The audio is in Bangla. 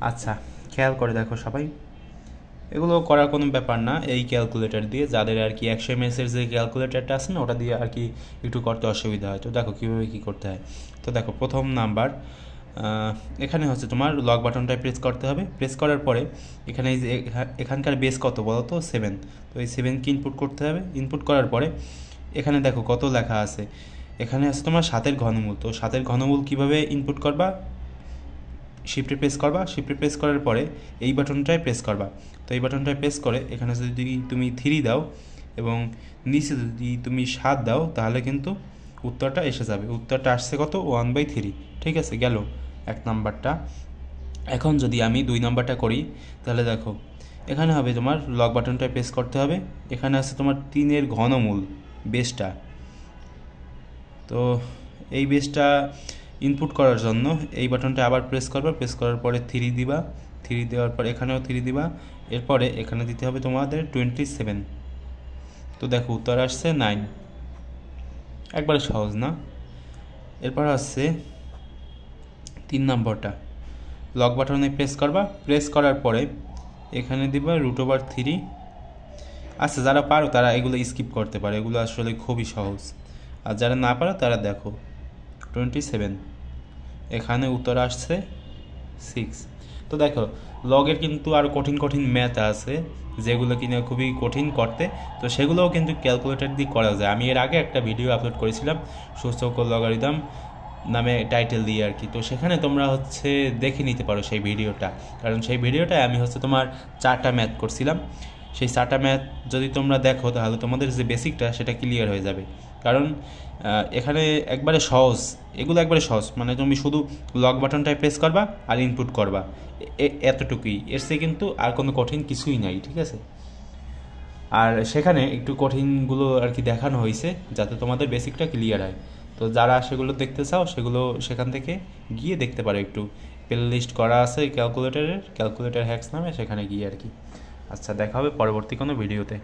আচ্ছা, খেয়াল করে দেখো সবাই, এগুলো করার কোনো ব্যাপার না। এই ক্যালকুলেটর দিয়ে যাদের আর কি 100 mS যে ক্যালকুলেটরটা আছে না, ওটা দিয়ে আর কি একটু করতে অসুবিধা হয়। তো দেখো কীভাবে কী করতে হয়। তো দেখো প্রথম নাম্বার, এখানে হচ্ছে তোমার লক বাটনটায় প্রেস করতে হবে। প্রেস করার পরে এখানে এই যে এখানকার বেস কত বলো তো, 7। তো এই 7কে ইনপুট করতে হবে। ইনপুট করার পরে এখানে দেখো কত লেখা আছে, এখানে আছে তোমার 7-এর ঘনমূল। তো 7-এর ঘনমূল কীভাবে ইনপুট করবা, শিফটে প্রেস করবা। শিফটে প্রেস করার পরে এই বাটনটায় প্রেস করবা। তো এই বাটনটায় প্রেস করে এখানে যদি তুমি 3 দাও এবং নিচে যদি তুমি 7 দাও, তাহলে কিন্তু উত্তরটা এসে যাবে। উত্তরটা আসছে কত, 1/3। ঠিক আছে, গেল এক নাম্বারটা। এখন যদি আমি 2 নাম্বারটা করি, তাহলে দেখো এখানে হবে তোমার লক বাটনটায় প্রেস করতে হবে। এখানে আছে তোমার 3-এর ঘনমূল, বেসটা। তো এই বেসটা ইনপুট করার জন্য এই বাটনটা আবার প্রেস করবা। প্রেস করার পরে 3 দিবা। 3 দেওয়ার পর এখানেও 3 দিবা। এরপরে এখানে দিতে হবে তোমাদের 27। তো দেখো উত্তর আসছে 9। একবারে সহজ না? এরপর আসছে 3 নম্বরটা, লক বাটনে প্রেস করবা। প্রেস করার পরে এখানে দিবা √3। আচ্ছা, যারা পারো তারা এগুলো স্কিপ করতে পারে, এগুলো আসলে খুবই সহজ। আর যারা না পারো তারা দেখো 27। এখানে উত্তর আসছে 6। তো দেখো লগের কিন্তু আরও কঠিন কঠিন ম্যাথ আছে, যেগুলো কিনা খুবই কঠিন করতে। তো সেগুলোও কিন্তু ক্যালকুলেটর দিয়ে করা যায়। আমি এর আগে একটা ভিডিও আপলোড করেছিলাম সূচক ও লগারিদম নামে টাইটেল দিয়ে আর কি। তো সেখানে তোমরা হচ্ছে দেখে নিতে পারো সেই ভিডিওটা, কারণ সেই ভিডিওটায় আমি হচ্ছে তোমার 4টা ম্যাথ করছিলাম। সেই 4টা ম্যাথ যদি তোমরা দেখো, তাহলে তোমাদের যে বেসিকটা সেটা ক্লিয়ার হয়ে যাবে। কারণ এখানে একবারে সহজ, এগুলো একবারে সহজ। মানে তুমি শুধু লক বাটনটায় প্রেস করবা আর ইনপুট করবা, এতটুকুই। এর চেয়ে কিন্তু আর কোনো কঠিন কিছুই নাই, ঠিক আছে? আর সেখানে একটু কঠিনগুলো আর কি দেখানো হয়েছে, যাতে তোমাদের বেসিকটা ক্লিয়ার হয়। তো যারা সেগুলো দেখতে চাও, সেগুলো সেখান থেকে গিয়ে দেখতে পারো। একটু প্লে লিস্ট করা আছে ক্যালকুলেটর হ্যাক্স নামে, সেখানে গিয়ে আর কি। আচ্ছা, দেখা হবে পরবর্তী কোনো ভিডিওতে।